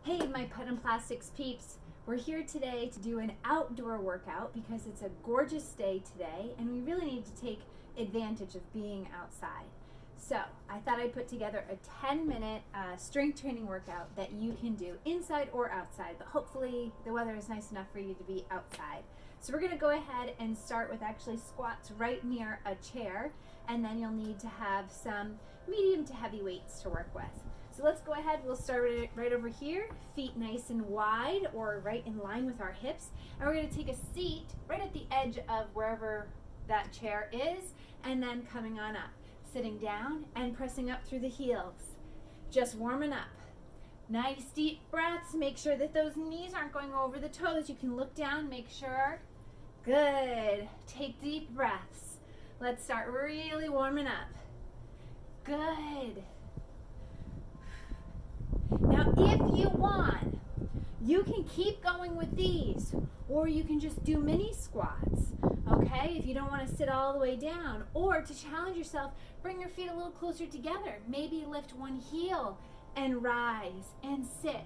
Hey, my Put in Plastics peeps. We're here today to do an outdoor workout because it's a gorgeous day today and we really need to take advantage of being outside. So I thought I'd put together a 10-minute strength training workout that you can do inside or outside, but hopefully the weather is nice enough for you to be outside. So we're going to go ahead and start with actually squats right near a chair, and then you'll need to have some medium to heavy weights to work with. So let's go ahead, we'll start right over here, feet nice and wide or right in line with our hips. And we're going to take a seat right at the edge of wherever that chair is, and then coming on up, sitting down and pressing up through the heels. Just warming up. Nice deep breaths, make sure that those knees aren't going over the toes. You can look down, make sure. Good. Take deep breaths. Let's start really warming up. Good. Now, if you want, you can keep going with these, or you can just do mini squats, okay? If you don't want to sit all the way down, or to challenge yourself, bring your feet a little closer together. Maybe lift one heel and rise and sit.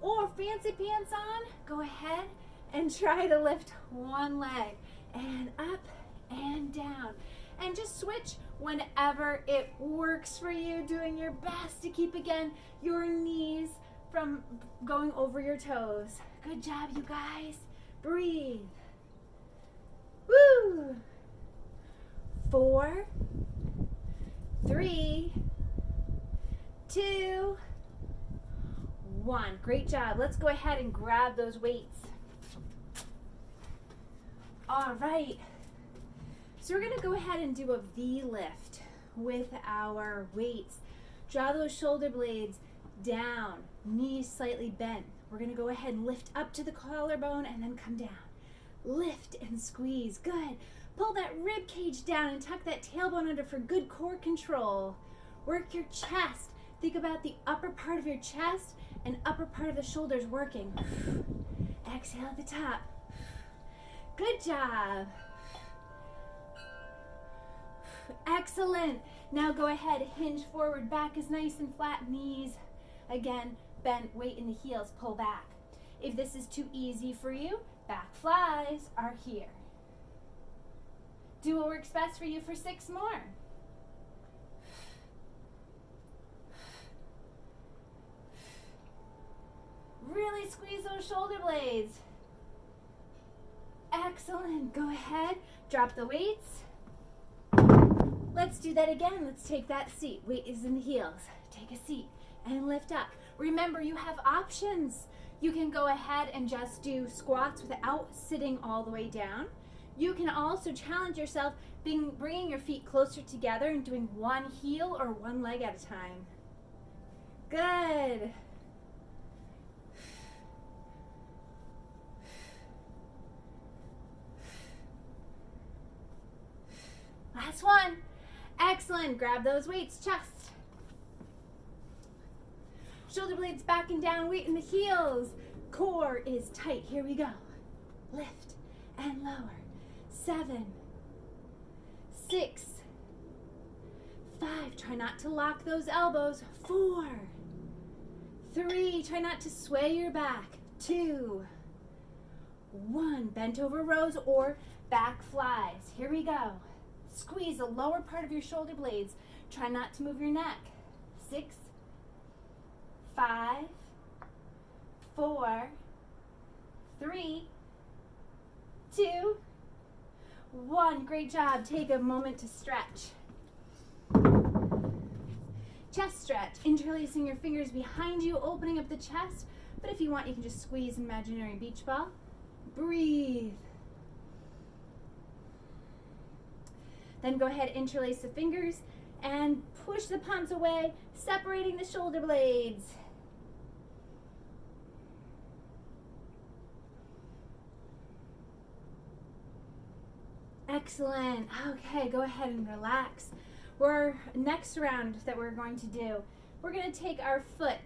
Or fancy pants on, go ahead and try to lift one leg and up and down. And just switch whenever it works for you, doing your best to keep, again, your knees from going over your toes. Good job, you guys. Breathe. Woo! 4, 3, 2, 1. Great job. Let's go ahead and grab those weights. All right. So we're going to go ahead and do a V lift with our weights. Draw those shoulder blades down, knees slightly bent. We're going to go ahead and lift up to the collarbone and then come down. Lift and squeeze. Good. Pull that rib cage down and tuck that tailbone under for good core control. Work your chest. Think about the upper part of your chest and upper part of the shoulders working. Exhale at the top. Good job. Excellent. Now go ahead, hinge forward, back is nice and flat, knees again bent, weight in the heels, pull back. If this is too easy for you, back flies are here. Do what works best for you for 6 more. Really squeeze those shoulder blades. Excellent. Go ahead, drop the weights. Let's do that again. Let's take that seat. Weight is in the heels. Take a seat and lift up. Remember, you have options. You can go ahead and just do squats without sitting all the way down. You can also challenge yourself bringing your feet closer together and doing one heel or one leg at a time. Good. Last one. Excellent. Grab those weights, chest. Shoulder blades back and down, weight in the heels. Core is tight. Here we go. Lift and lower. 7, 6, 5. Try not to lock those elbows. 4, 3. Try not to sway your back. 2, 1. Bent over rows or back flies. Here we go. Squeeze the lower part of your shoulder blades. Try not to move your neck. 6, 5, 4, 3, 2, 1. Great job. Take a moment to stretch. Chest stretch. Interlacing your fingers behind you, opening up the chest. But if you want, you can just squeeze an imaginary beach ball. Breathe. Then go ahead, interlace the fingers and push the palms away, separating the shoulder blades. Excellent. Okay, go ahead and relax. Next round that we're going to do, we're going to take our foot,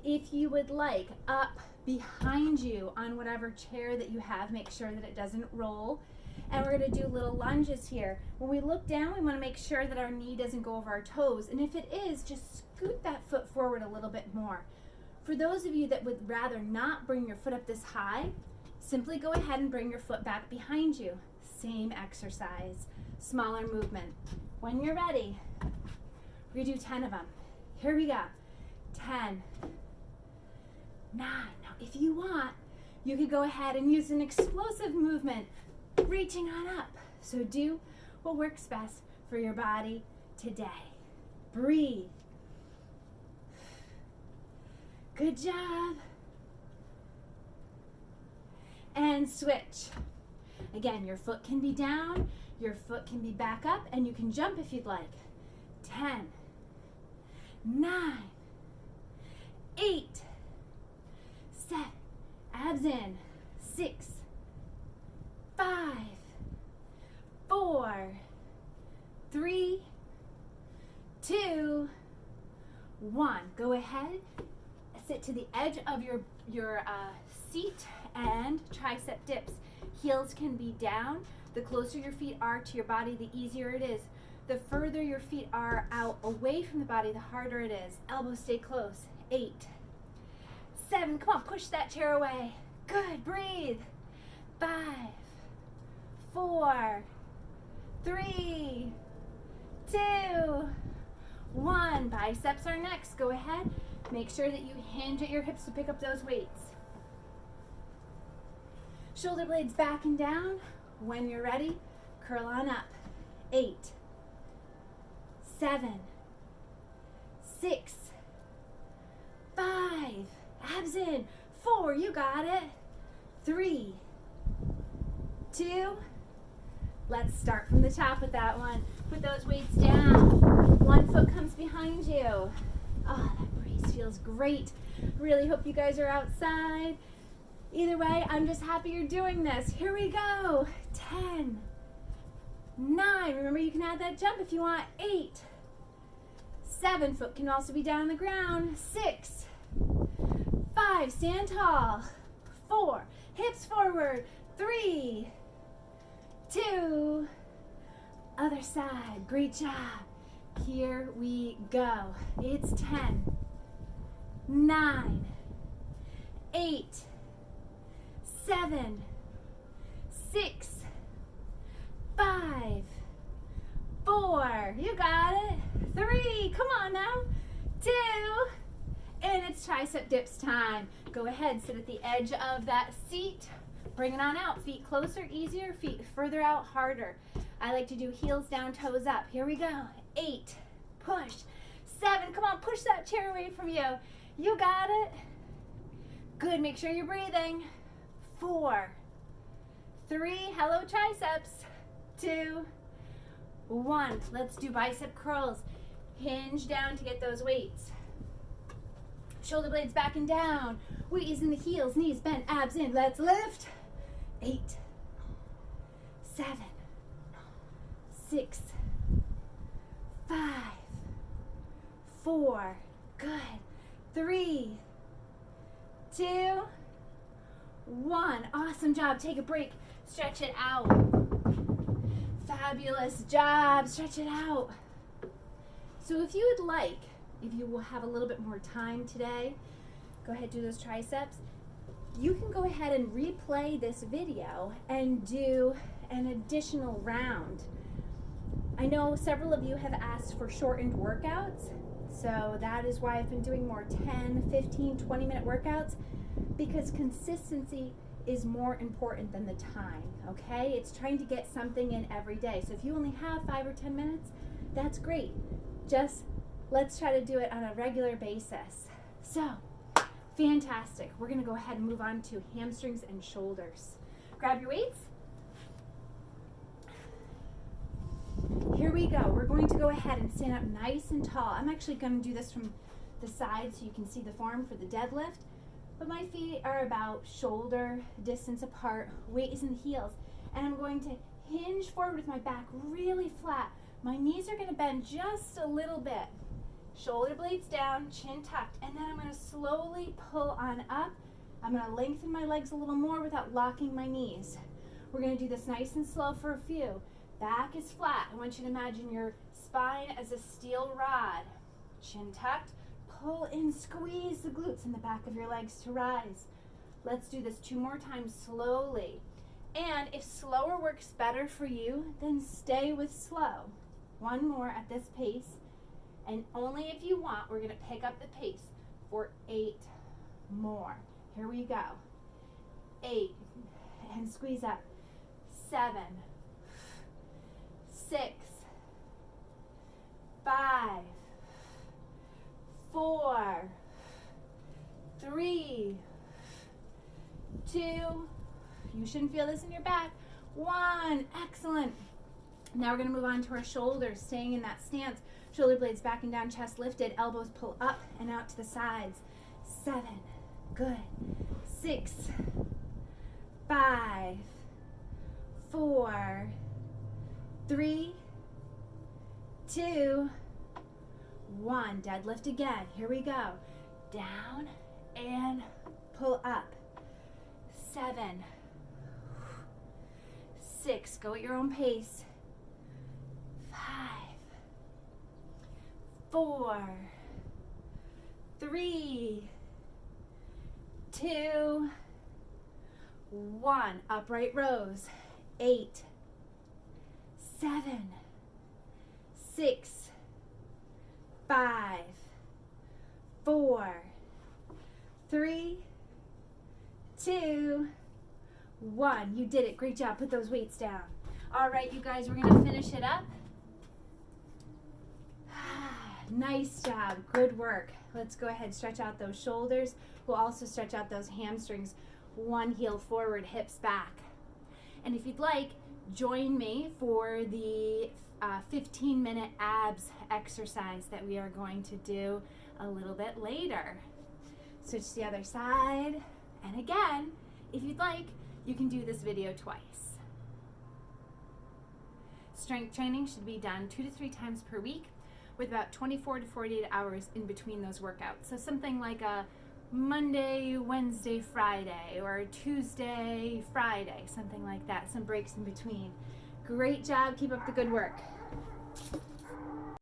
if you would like, up behind you on whatever chair that you have. Make sure that it doesn't roll. And we're going to do little lunges here. When we look down, we want to make sure that our knee doesn't go over our toes. And if it is, just scoot that foot forward a little bit more. For those of you that would rather not bring your foot up this high, simply go ahead and bring your foot back behind you. Same exercise, smaller movement. When you're ready, we do 10 of them. Here we go. 10, 9. Now, if you want, you could go ahead and use an explosive movement, reaching on up. So do what works best for your body today. Breathe. Good job. And switch. Again, your foot can be down, your foot can be back up, and you can jump if you'd like. 10, 9, 8, 7, abs in, 6, 5, 4, 3, 2, 1. Go ahead, sit to the edge of your seat and tricep dips. Heels can be down. The closer your feet are to your body, the easier it is. The further your feet are out away from the body, the harder it is. Elbows stay close. 8, 7, come on, push that chair away. Good, breathe. 5, 4, 3, 2, 1. Biceps are next. Go ahead. Make sure that you hinge at your hips to pick up those weights. Shoulder blades back and down. When you're ready, curl on up. 8, 7, 6, 5, abs in. 4, you got it. 3, 2, let's start from the top with that one. Put those weights down. One foot comes behind you. Oh, that breeze feels great. Really hope you guys are outside. Either way, I'm just happy you're doing this. Here we go. 10, 9. Remember, you can add that jump if you want. 8, 7. Foot can also be down on the ground. 6, 5. Stand tall. 4. Hips forward. 3, 2. Other side. Great job. Here we go. It's 10, 9, 8, 7, 6, 5, 4. You got it. 3. Come on now. 2. And it's tricep dips time. Go ahead, sit at the edge of that seat. Bring it on out. Feet closer, easier. Feet further out, harder. I like to do heels down, toes up. Here we go. 8. Push. 7. Come on, push that chair away from you. You got it. Good. Make sure you're breathing. 4, 3. Hello, triceps. 2, 1. Let's do bicep curls. Hinge down to get those weights. Shoulder blades back and down. Weight is in the heels, knees bent, abs in. Let's lift. 8, 7, 6, 5, 4. Good. 3, 2, 1. Awesome job. Take a break. Stretch it out. Fabulous job. Stretch it out. So if you would like, if you will have a little bit more time today, go ahead, do those triceps. You can go ahead and replay this video and do an additional round. I know several of you have asked for shortened workouts, so that is why I've been doing more 10, 15, 20-minute workouts, because consistency is more important than the time, okay? It's trying to get something in every day. So if you only have 5 or 10 minutes, that's great. Just let's try to do it on a regular basis. So, fantastic. We're gonna go ahead and move on to hamstrings and shoulders. Grab your weights. Here we go. We're going to go ahead and stand up nice and tall. I'm actually going to do this from the side so you can see the form for the deadlift. But my feet are about shoulder distance apart. Weight is in the heels. And I'm going to hinge forward with my back really flat. My knees are going to bend just a little bit. Shoulder blades down, chin tucked. And then I'm going to slowly pull on up. I'm going to lengthen my legs a little more without locking my knees. We're going to do this nice and slow for a few. Back is flat. I want you to imagine your spine as a steel rod. Chin tucked. pull in, squeeze the glutes in the back of your legs to rise. Let's do this 2 more times slowly. And if slower works better for you, then stay with slow. 1 more at this pace. And only if you want, we're gonna pick up the pace for 8 more. Here we go. 8, and squeeze up. 7, 6, 5, 4, 3, 2, you shouldn't feel this in your back, 1, excellent. Now we're gonna move on to our shoulders, staying in that stance. Shoulder blades back and down, chest lifted, elbows pull up and out to the sides. 7, good. 6, 5, 4, 3, 2, 1. Deadlift again. Here we go. Down and pull up. 7, 6. Go at your own pace. 5, 4, 3, 2, 1. Upright rows. 8, 7, 6, 5, 4, 3, 2, 1. You did it. Great job. Put those weights down. All right, you guys, we're going to finish it up. Nice job. Good work. Let's go ahead and stretch out those shoulders. We'll also stretch out those hamstrings. 1 heel forward, hips back. And if you'd like, join me for the 15-minute abs exercise that we are going to do a little bit later. Switch to the other side. And again, if you'd like, you can do this video twice. Strength training should be done 2 to 3 times per week with about 24 to 48 hours in between those workouts. So something like a Monday, Wednesday, Friday, or Tuesday, Friday, something like that. Some breaks in between. Great job. Keep up the good work.